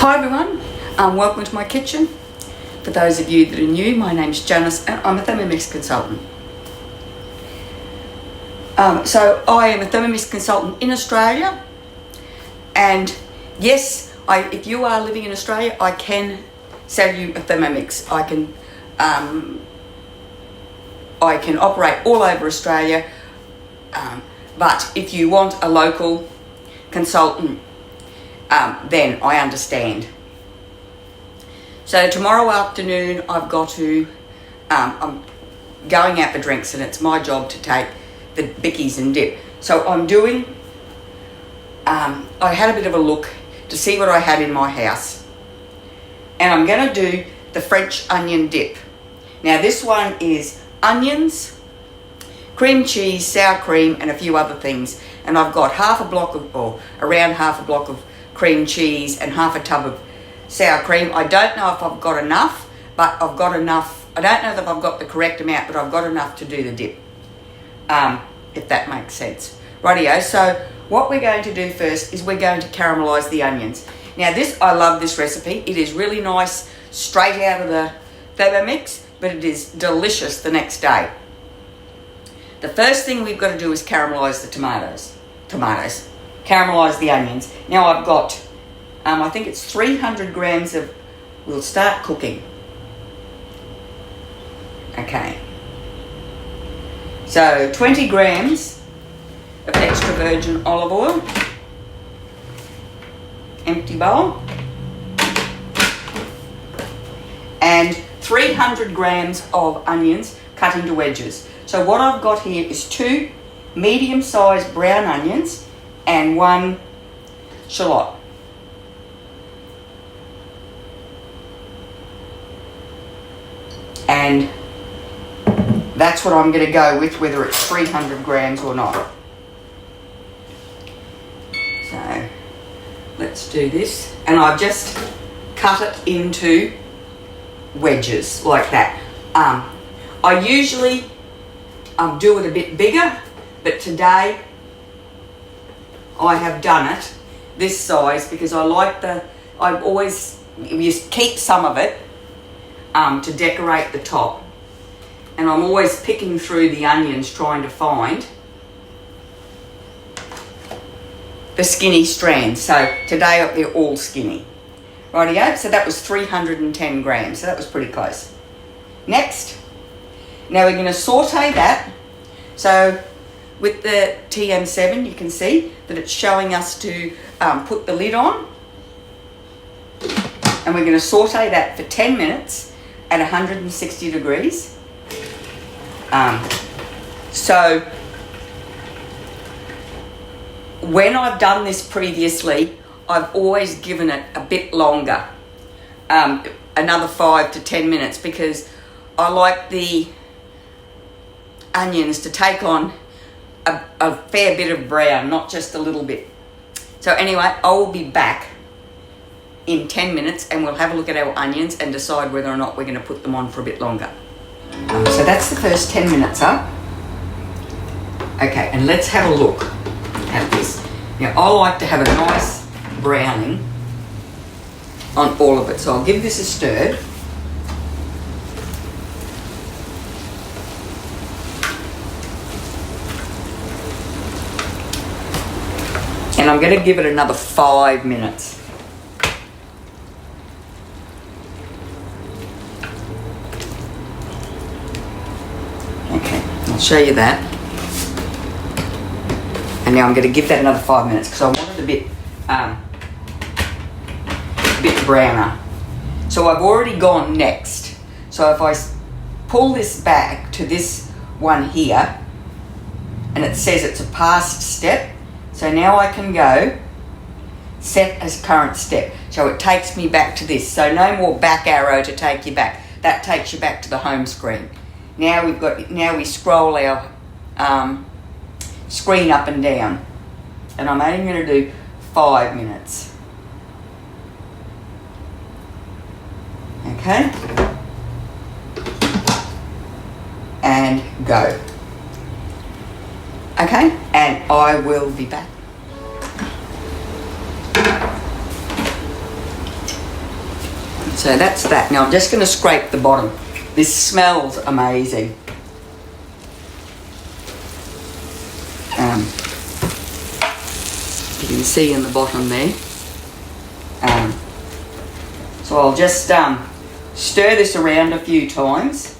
Hi everyone, welcome to my kitchen. For those of you that are new, my name's Janice and I'm a Thermomix consultant. So I am a Thermomix consultant in Australia, and yes, if you are living in Australia, I can sell you a Thermomix. I can operate all over Australia, but if you want a local consultant, then I understand. So tomorrow afternoon I've got to, I'm going out for drinks and it's my job to take the bickies and dip. So I'm doing, I had a bit of a look to see what I had in my house, and I'm going to do the French onion dip. Now this one is onions, cream cheese, sour cream and a few other things, and I've got around half a block of cream cheese and half a tub of sour cream. I don't know if I've got enough, but I've got enough. I don't know if I've got the correct amount, but I've got enough to do the dip, if that makes sense. Rightio, so what we're going to do first is we're going to caramelise the onions. Now I love this recipe. It is really nice, straight out of the Thermomix, but it is delicious the next day. The first thing we've got to do is caramelise the tomatoes. Caramelise the onions. Now I've got, I think it's 300 grams of, we'll start cooking. Okay. So 20 grams of extra virgin olive oil. Empty bowl. And 300 grams of onions cut into wedges. So what I've got here is 2 medium-sized brown onions and 1 shallot. And that's what I'm going to go with, whether it's 300 grams or not. So let's do this. And I've just cut it into wedges like that. I usually do it a bit bigger, but today I have done it this size because I like you keep some of it to decorate the top, and I'm always picking through the onions trying to find the skinny strands. So today they're all skinny. Rightio, so that was 310 grams, so that was pretty close. Next, now we're going to saute that. So with the TM7, you can see that it's showing us to put the lid on, and we're going to saute that for 10 minutes at 160 degrees. So when I've done this previously, I've always given it a bit longer, another 5 to 10 minutes, because I like the onions to take on a fair bit of brown, not just a little bit. So anyway, I will be back in 10 minutes and we'll have a look at our onions and decide whether or not we're going to put them on for a bit longer. So that's the first 10 minutes up. Okay, and let's have a look at this. Now I like to have a nice browning on all of it, so I'll give this a stir. And I'm going to give it another 5 minutes. Okay, I'll show you that. And now I'm going to give that another 5 minutes because I want it a bit browner. So I've already gone next. So if I pull this back to this one here, and it says it's a past step, so now I can go set as current step. So it takes me back to this. So no more back arrow to take you back. That takes you back to the home screen. Now we scroll our screen up and down. And I'm only going to do 5 minutes. Okay. And go. Okay, and I will be back. So that's that. Now I'm just going to scrape the bottom. This smells amazing. You can see in the bottom there. So I'll just stir this around a few times.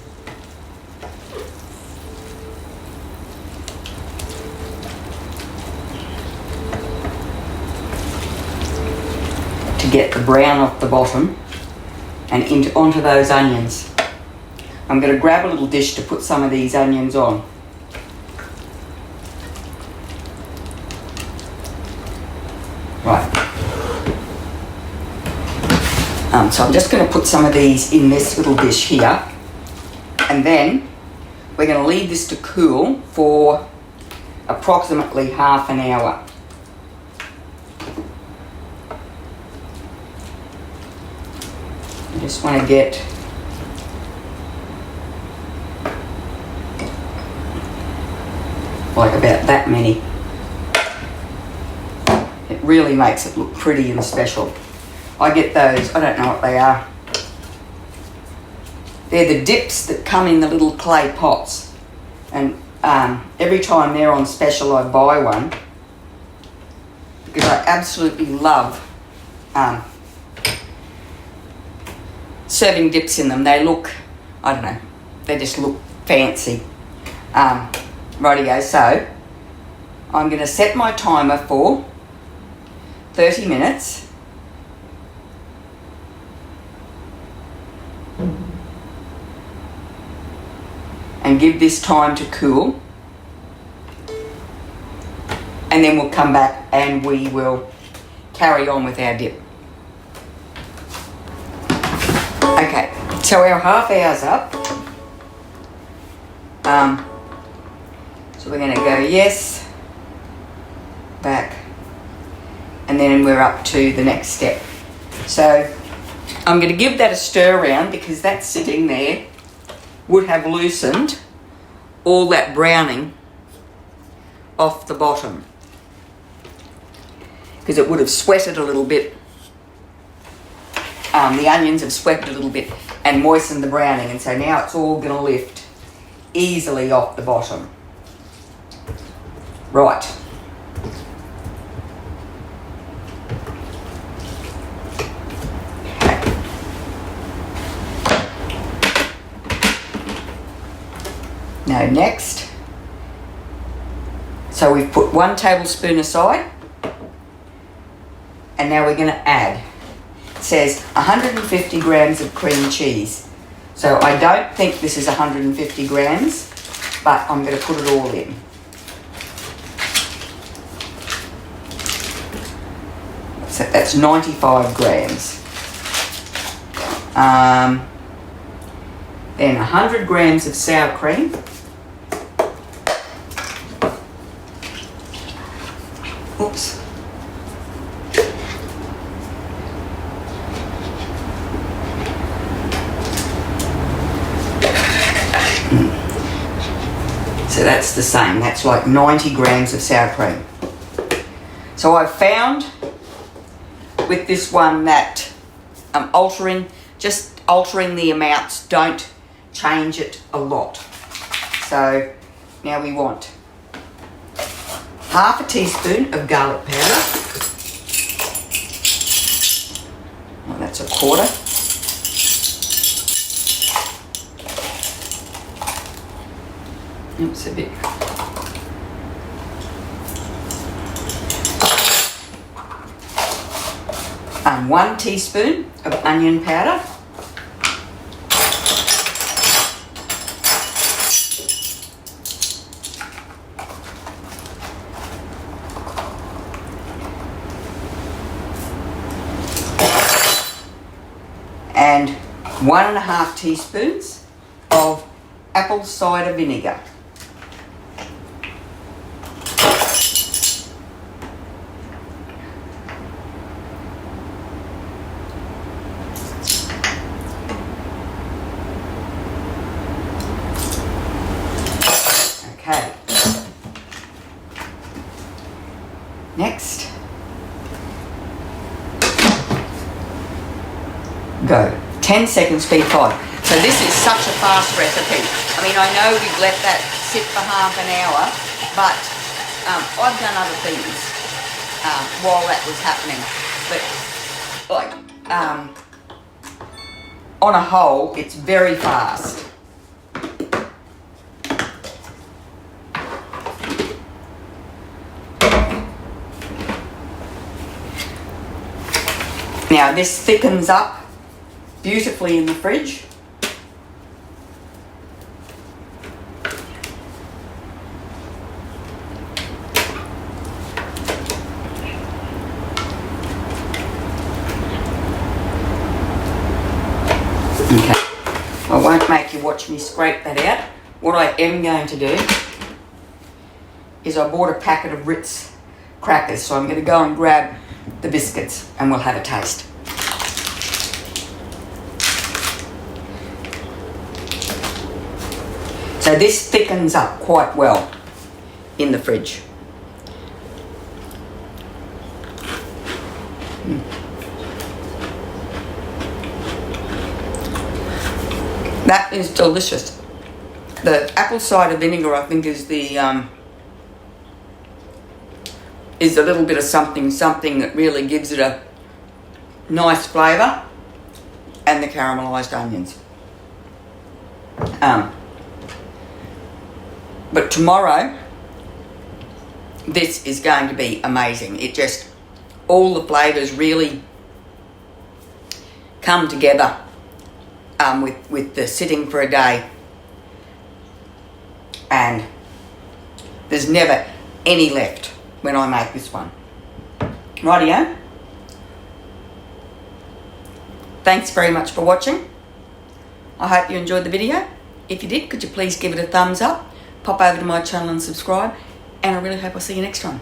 To get the brown off the bottom and onto those onions. I'm going to grab a little dish to put some of these onions on. Right. So I'm just going to put some of these in this little dish here, and then we're going to leave this to cool for approximately half an hour. I just want to get like about that many. It really makes it look pretty and special. I get those, I don't know what they are. They're the dips that come in the little clay pots. And every time they're on special I buy one, because I absolutely love serving dips in them. They look, I don't know, they just look fancy. Rightio, so I'm going to set my timer for 30 minutes. And give this time to cool. And then we'll come back and we will carry on with our dip. Okay, so our half hour's up. So we're going to go yes, back, and then we're up to the next step. So I'm going to give that a stir around because that sitting there would have loosened all that browning off the bottom, because it would have sweated a little bit. The onions have sweated a little bit and moistened the browning, and so now it's all going to lift easily off the bottom. Right. Now next, so we've put 1 tablespoon aside, and now we're going to add, it says 150 grams of cream cheese. So I don't think this is 150 grams, but I'm going to put it all in. So that's 95 grams. Then 100 grams of sour cream. Oops. So that's the same, that's like 90 grams of sour cream. So I've found with this one that altering the amounts don't change it a lot. So now we want half a teaspoon of garlic powder. Well, that's a quarter. Oops, a bit. And 1 teaspoon of onion powder. And 1.5 teaspoons of apple cider vinegar. Okay. Next, go. 10 seconds, P5. So this is such a fast recipe. I mean, I know we've let that sit for half an hour, but I've done other things while that was happening. But like, on a whole, it's very fast. Now this thickens up beautifully in the fridge. Okay, I won't make you watch me scrape that out. What I am going to do is I bought a packet of Ritz crackers, so I'm going to go and grab the biscuits and we'll have a taste. So this thickens up quite well in the fridge. That is delicious. The apple cider vinegar, I think, is the is a little bit of something that really gives it a nice flavour, and the caramelised onions. But tomorrow, this is going to be amazing. It just, all the flavours really come together with the sitting for a day. And there's never any left when I make this one. Rightio. Thanks very much for watching. I hope you enjoyed the video. If you did, could you please give it a thumbs up? Pop over to my channel and subscribe. And I really hope I'll see you next time.